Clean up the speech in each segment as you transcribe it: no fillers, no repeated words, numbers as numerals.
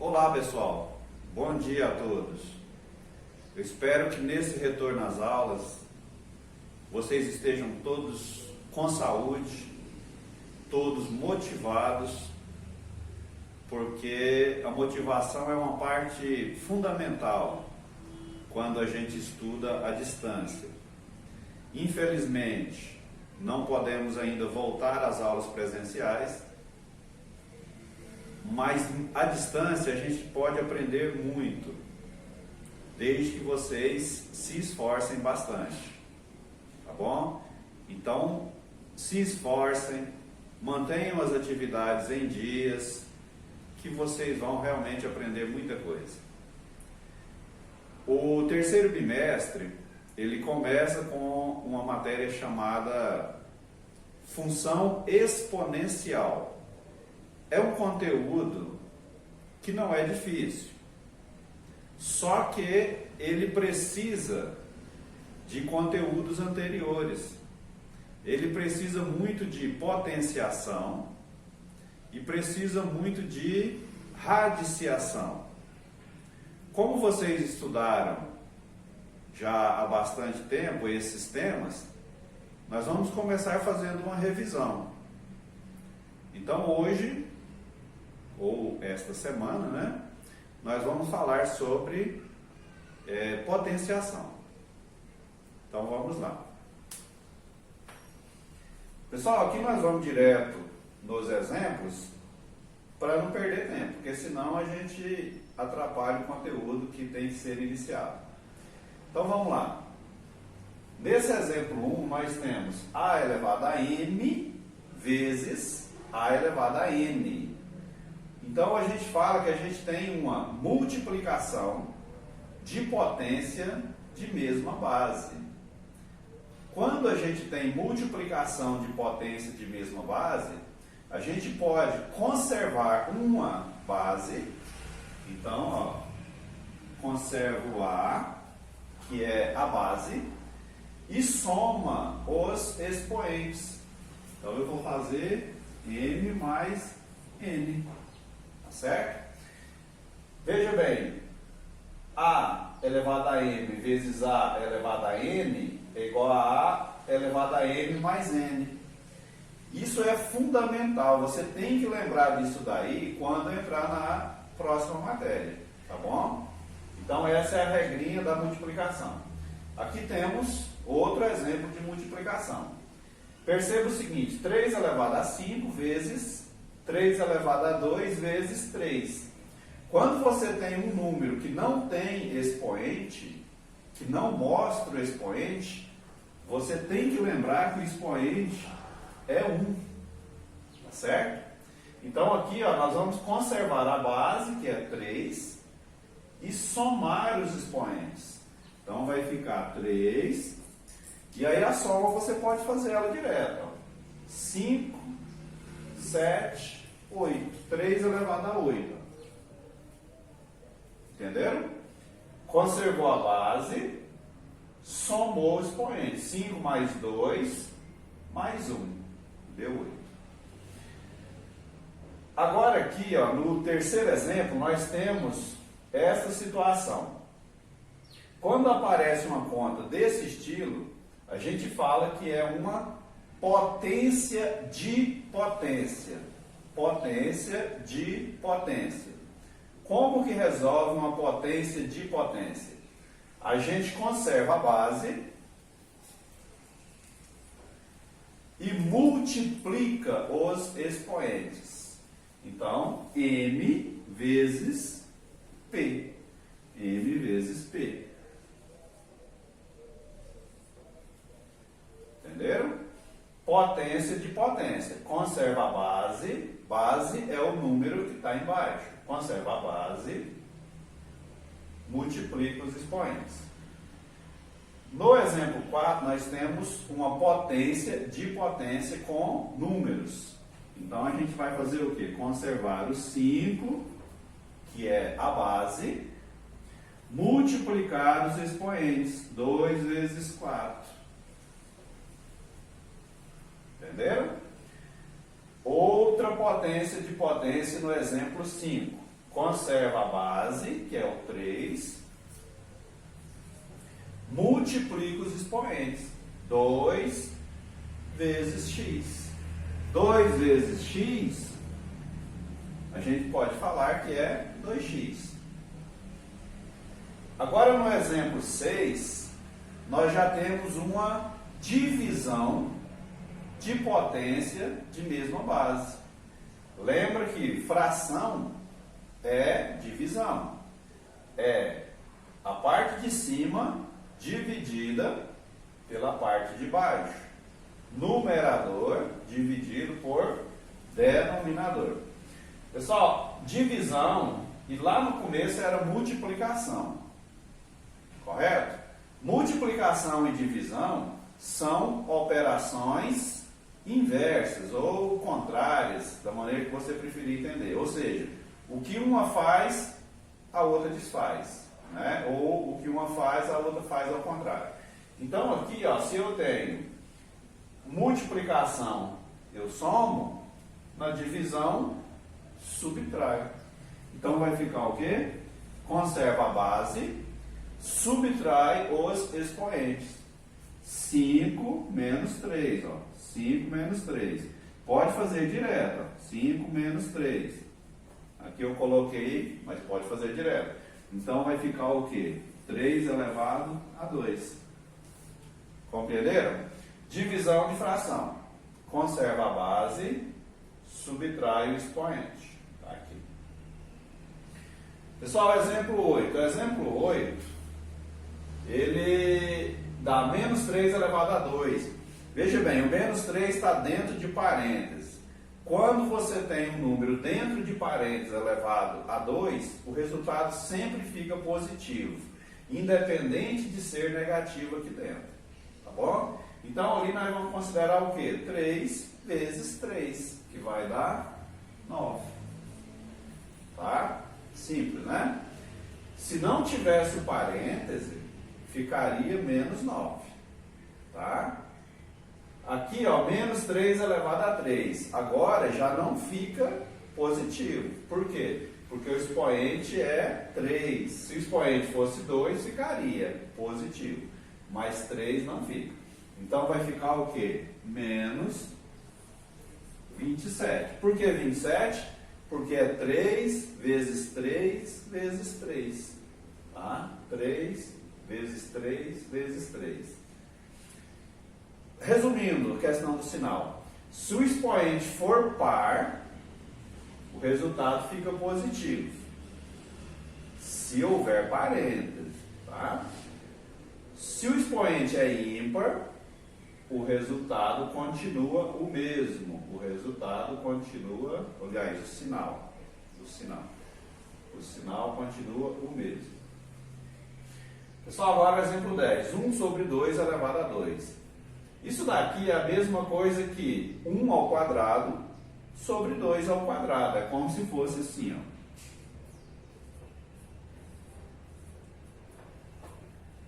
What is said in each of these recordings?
Olá pessoal, bom dia a todos. Eu espero que nesse retorno às aulas vocês estejam todos com saúde, todos motivados, porque a motivação é uma parte fundamental quando a gente estuda à distância. Infelizmente, não podemos ainda voltar às aulas presenciais, mas à distância a gente pode aprender muito, desde que vocês se esforcem bastante, tá bom? Então, se esforcem, mantenham as atividades em dias, que vocês vão realmente aprender muita coisa. O terceiro bimestre, ele começa com uma matéria chamada função exponencial. É um conteúdo que não é difícil, só que ele precisa de conteúdos anteriores. Ele precisa muito de potenciação e precisa muito de radiciação. Como vocês estudaram já há bastante tempo esses temas, nós vamos começar fazendo uma revisão. Então hoje, ou esta semana, né, nós vamos falar sobre potenciação. Então vamos lá. Pessoal, aqui nós vamos direto nos exemplos para não perder tempo, porque senão a gente atrapalha o conteúdo que tem que ser iniciado. Então vamos lá. Nesse exemplo 1 nós temos a elevado a m vezes a elevado a n. Então a gente fala que a gente tem uma multiplicação de potência de mesma base. Quando a gente tem multiplicação de potência de mesma base, a gente pode conservar uma base. Então, ó, conservo A, que é a base, e soma os expoentes. Então eu vou fazer m mais n, tá certo? Veja bem, a elevado a m vezes a elevado a n é igual a elevado a m mais n. Isso é fundamental, você tem que lembrar disso daí quando entrar na próxima matéria, tá bom? Então essa é a regrinha da multiplicação. Aqui temos outro exemplo de multiplicação. Perceba o seguinte, 3 elevado a 5 vezes 3 elevado a 2 vezes 3. Quando você tem um número que não tem expoente, que não mostra o expoente, você tem que lembrar que o expoente é 1, tá certo? Então aqui ó, nós vamos conservar a base, que é 3, e somar os expoentes. Então vai ficar 3, e aí a soma você pode fazer ela direto. Ó. 5, 7, 8. 3 elevado a 8. Entenderam? Conservou a base, somou os expoentes. 5 mais 2, mais 1. Deu 8. Agora aqui, ó, no terceiro exemplo, nós temos essa situação. Quando aparece uma conta desse estilo, a gente fala que é uma potência de potência. Potência de potência. Como que resolve uma potência de potência? A gente conserva a base e multiplica os expoentes. Então, m vezes p. M vezes p. Entenderam? Potência de potência. Conserva a base. Base é o número que está embaixo. Conserva a base. Multiplica os expoentes. No exemplo 4, nós temos uma potência de potência com números. Então, a gente vai fazer o quê? Conservar o 5, que é a base, multiplicar os expoentes. 2 vezes 4. Entenderam? Outra potência de potência no exemplo 5. conserva a base, que é o 3, multiplica os expoentes. 2 vezes x. 2 vezes x, a gente pode falar que é 2x. Agora no exemplo 6, nós já temos uma divisão de potência de mesma base. Lembra que fração é divisão. É a parte de cima dividida pela parte de baixo. Numerador dividido por denominador. Pessoal, divisão, e lá no começo era multiplicação. Correto? Multiplicação e divisão são operações inversas ou contrárias, da maneira que você preferir entender. Ou seja, o que uma faz, a outra desfaz. Né? Ou o que uma faz, a outra faz ao contrário. Então aqui, ó, se eu tenho multiplicação, eu somo, na divisão, subtraio. Então vai ficar o quê? Conserva a base, subtrai os expoentes. 5 menos 3, ó. 5 menos 3. Pode fazer direto, ó. 5 menos 3. Aqui eu coloquei, mas pode fazer direto. Então vai ficar o quê? 3 elevado a 2. Compreenderam? Divisão de fração. Conserva a base, subtrai o expoente. Tá aqui. Pessoal, exemplo 8. O exemplo 8, ele dá menos 3 elevado a 2. Veja bem, o menos 3 está dentro de parênteses. Quando você tem um número dentro de parênteses elevado a 2, o resultado sempre fica positivo, independente de ser negativo aqui dentro. Tá bom? Então ali nós vamos considerar o quê? 3 vezes 3, que vai dar 9. Tá? Simples, né? Se não tivesse o parêntese, ficaria menos 9. Tá? Aqui, ó, menos 3 elevado a 3. Agora já não fica positivo. Por quê? Porque o expoente é 3. Se o expoente fosse 2, ficaria positivo. Mas 3 não fica. Então vai ficar o quê? Menos 27. Por que 27? Porque é 3 vezes 3 vezes 3. Tá? 3 vezes 3 vezes 3. Resumindo a questão do sinal. Se o expoente for par, o resultado fica positivo. Se houver parênteses. Tá? Se o expoente é ímpar, o resultado continua o mesmo. O resultado continua, aliás, o sinal. O sinal continua o mesmo. Pessoal, agora exemplo 10. 1 sobre 2 elevado a 2. Isso daqui é a mesma coisa que 1 ao quadrado sobre 2 ao quadrado. É como se fosse assim, ó.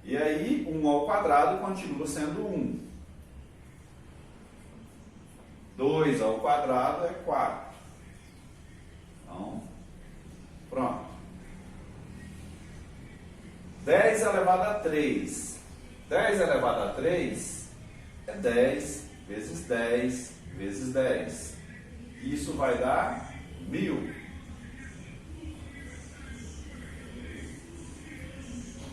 E aí, 1 ao quadrado continua sendo 1. 2 ao quadrado é 4. Então, pronto. 10 elevado a 3. 10 elevado a 3 é 10 vezes 10 vezes 10. Isso vai dar 1000.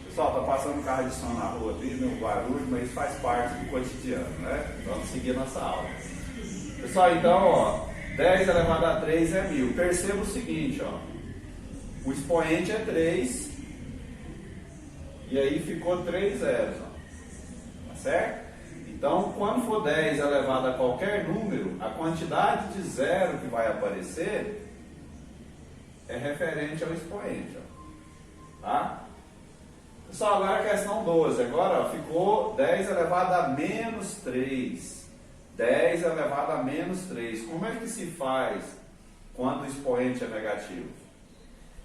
Pessoal, tá passando carro de som na rua aqui, meu barulho, mas isso faz parte do cotidiano, né? Vamos seguir nossa aula. Pessoal, então, ó, 10 elevado a 3 é 1000. Perceba o seguinte, ó. O expoente é 3. E aí ficou 3 zeros, ó. Tá certo? Então, quando for 10 elevado a qualquer número, a quantidade de zero que vai aparecer é referente ao expoente, ó. Tá? Pessoal, agora a questão 12. Agora, ó, ficou 10 elevado a menos 3. 10 elevado a menos 3. Como é que se faz quando o expoente é negativo?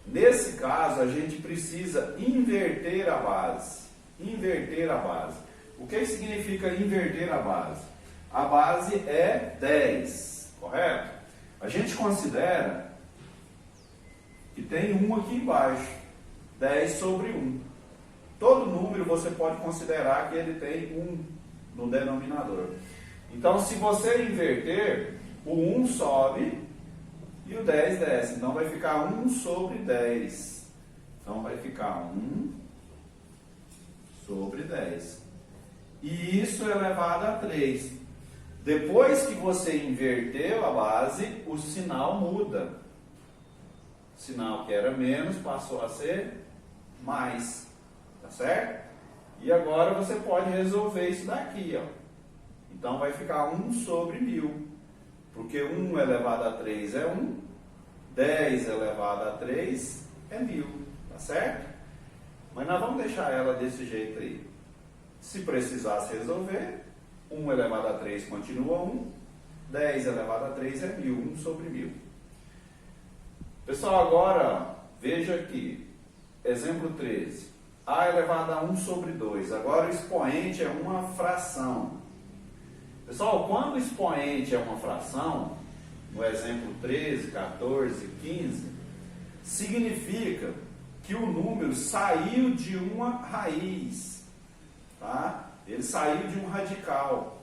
Nesse caso, a gente precisa inverter a base. Inverter a base. O que significa inverter a base? A base é 10, correto? A gente considera que tem 1 aqui embaixo. 10 sobre 1. Todo número você pode considerar que ele tem 1 no denominador. Então, se você inverter, o 1 sobe e o 10 desce. Então, vai ficar 1 sobre 10. Então, vai ficar 1 sobre 10. E isso elevado a 3. Depois que você inverteu a base, o sinal muda. O sinal que era menos passou a ser mais. Tá certo? E agora você pode resolver isso daqui, ó. Então vai ficar 1 sobre 1000. Porque 1 elevado a 3 é 1. 10 elevado a 3 é 1000. Tá certo? Mas nós vamos deixar ela desse jeito aí. Se precisasse resolver, 1 elevado a 3 continua 1. 10 elevado a 3 é 1000. 1 sobre 1000. Pessoal, agora veja aqui. Exemplo 13. A elevado a 1 sobre 2. Agora o expoente é uma fração. Pessoal, quando o expoente é uma fração, no exemplo 13, 14, 15, significa que o número saiu de uma raiz. Tá? Ele saiu de um radical.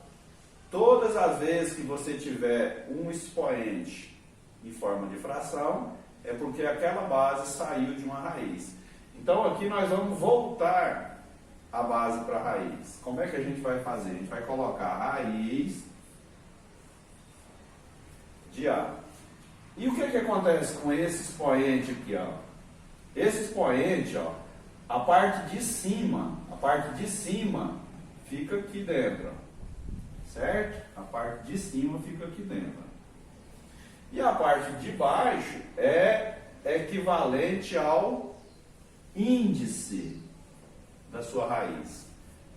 Todas as vezes que você tiver um expoente em forma de fração, é porque aquela base saiu de uma raiz. Então aqui nós vamos voltar a base para a raiz. Como é que a gente vai fazer? A gente vai colocar a raiz de A. E o que acontece com esse expoente aqui, ó? Esse expoente, ó, a parte de cima fica aqui dentro, ó, certo? A parte de cima fica aqui dentro. E a parte de baixo é equivalente ao índice da sua raiz.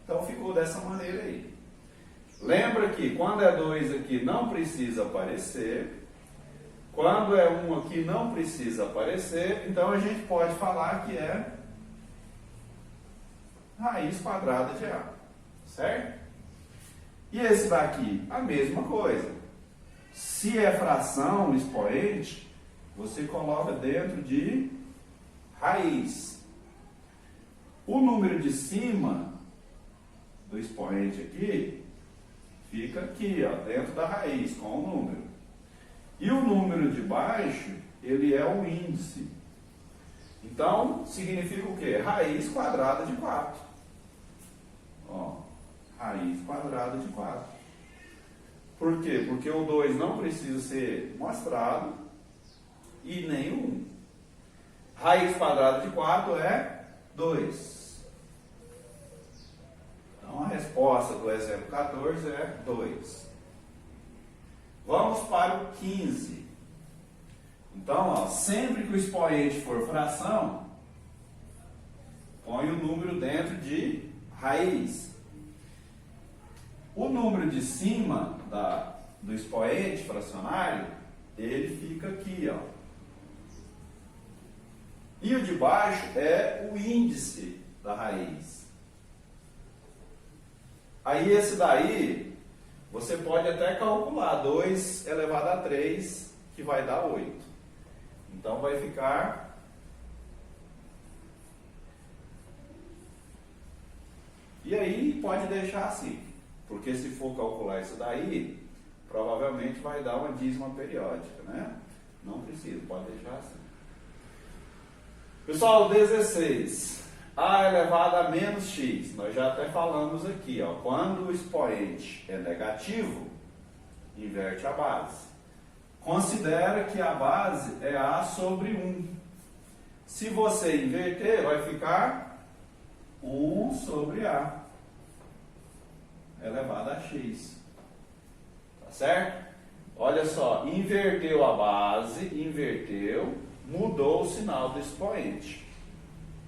Então ficou dessa maneira aí. Lembra que quando é 2 aqui não precisa aparecer. Quando é 1 aqui não precisa aparecer. Então a gente pode falar que é raiz quadrada de A. Certo? E esse daqui, a mesma coisa. Se é fração, expoente, você coloca dentro de raiz. O número de cima do expoente aqui fica aqui, ó, dentro da raiz, com o número. E o número de baixo, ele é o índice. Então, significa o quê? Raiz quadrada de 4. Ó, raiz quadrada de 4. Por quê? Porque o 2 não precisa ser mostrado e nem o 1. Raiz quadrada de 4 é 2. Então a resposta do exemplo 14 é 2. Vamos para o 15. Então, ó, sempre que o expoente for fração, põe o número dentro de raiz. O número de cima do expoente fracionário, ele fica aqui, ó. E o de baixo é o índice da raiz. Aí esse daí, você pode até calcular 2 elevado a 3, que vai dar 8. Então vai ficar... E aí pode deixar assim, porque se for calcular isso daí, provavelmente vai dar uma dízima periódica, né? Não precisa, pode deixar assim. Pessoal, 16. A elevado a menos x. Nós já até falamos aqui, ó. Quando o expoente é negativo, inverte a base. Considera que a base é A sobre 1. Se você inverter, vai ficar 1 sobre A elevado a x. Tá certo? Olha só, inverteu a base, inverteu, mudou o sinal do expoente.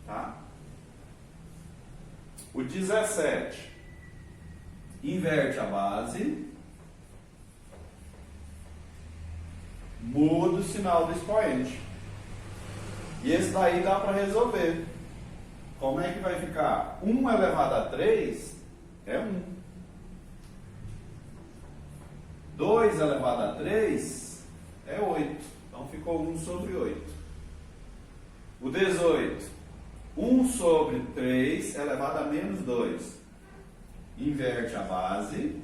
Tá? O 17. Inverte a base, muda o sinal do expoente. E esse daí dá para resolver. Como é que vai ficar? 1 elevado a 3 é 1. 2 elevado a 3 é 8. Então ficou 1 sobre 8. O 18, 1 sobre 3 elevado a menos 2. Inverte a base.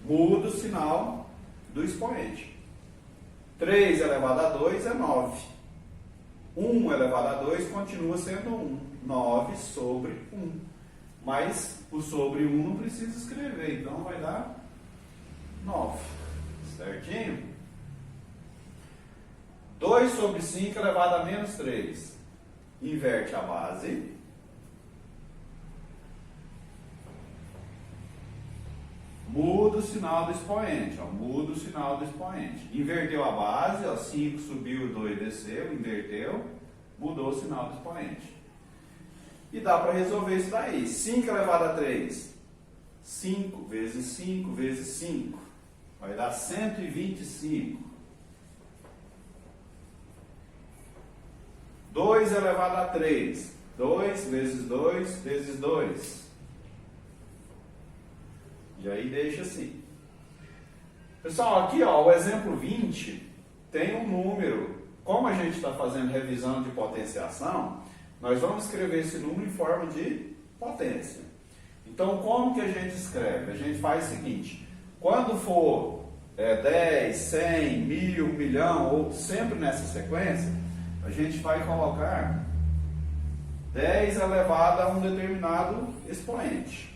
Muda o sinal do expoente. 3 elevado a 2 é 9. 1 elevado a 2 continua sendo 1. 9 sobre 1. Mas o sobre 1 não precisa escrever, então vai dar 9. Certinho? 2 sobre 5 elevado a menos 3. Inverte a base. Muda o sinal do expoente. Ó, muda o sinal do expoente. Inverteu a base, ó, 5 subiu, 2 desceu, inverteu, mudou o sinal do expoente. E dá para resolver isso daí. 5 elevado a 3. 5 vezes 5 vezes 5. Vai dar 125. 2 elevado a 3. 2 vezes 2 vezes 2. E aí deixa assim. Pessoal, aqui ó, o exemplo 20 tem um número. Como a gente está fazendo revisão de potenciação, nós vamos escrever esse número em forma de potência. Então, como que a gente escreve? A gente faz o seguinte: quando for 10, 100, 1000, 1 milhão, ou sempre nessa sequência, a gente vai colocar 10 elevado a um determinado expoente.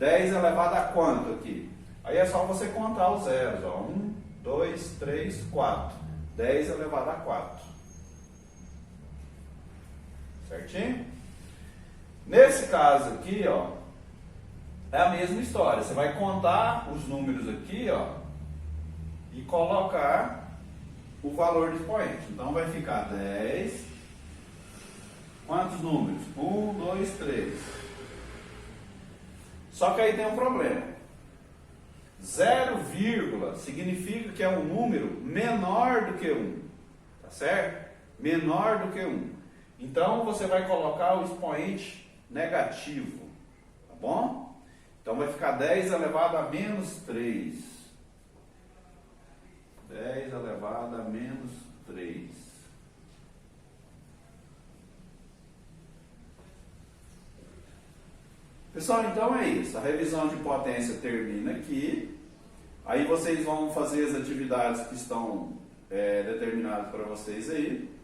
10 elevado a quanto aqui? Aí é só você contar os zeros. Ó. 1, 2, 3, 4. 10 elevado a 4. Certinho? Nesse caso aqui, ó, é a mesma história. Você vai contar os números aqui, ó, e colocar o valor do expoente. Então vai ficar 10. Quantos números? 1, 2, 3. Só que aí tem um problema. 0, significa que é um número menor do que 1. Tá certo? Menor do que 1. Então você vai colocar o expoente negativo. Tá bom? Então vai ficar 10 elevado a menos 3. 10 elevado a menos 3. Pessoal, então é isso. A revisão de potência termina aqui. Aí vocês vão fazer as atividades que estão determinadas para vocês aí.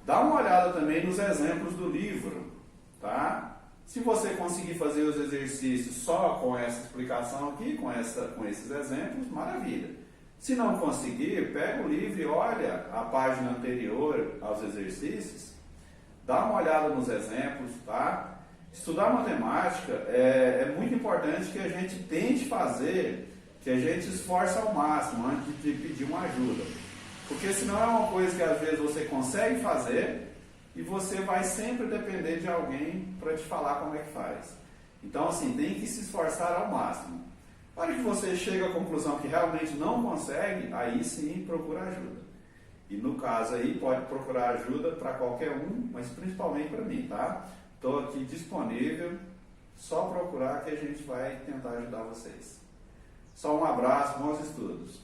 Dá uma olhada também nos exemplos do livro, tá? Se você conseguir fazer os exercícios só com essa explicação aqui, com esses exemplos, maravilha. Se não conseguir, pega o livro e olha a página anterior aos exercícios, dá uma olhada nos exemplos, tá? Estudar matemática é muito importante que a gente tente fazer, que a gente esforce ao máximo antes de pedir uma ajuda. Porque senão é uma coisa que às vezes você consegue fazer e você vai sempre depender de alguém para te falar como é que faz. Então assim, tem que se esforçar ao máximo. Para que você chegue à conclusão que realmente não consegue, aí sim procura ajuda. E no caso aí pode procurar ajuda para qualquer um, mas principalmente para mim, tá? Estou aqui disponível, só procurar que a gente vai tentar ajudar vocês. Só um abraço, bons estudos.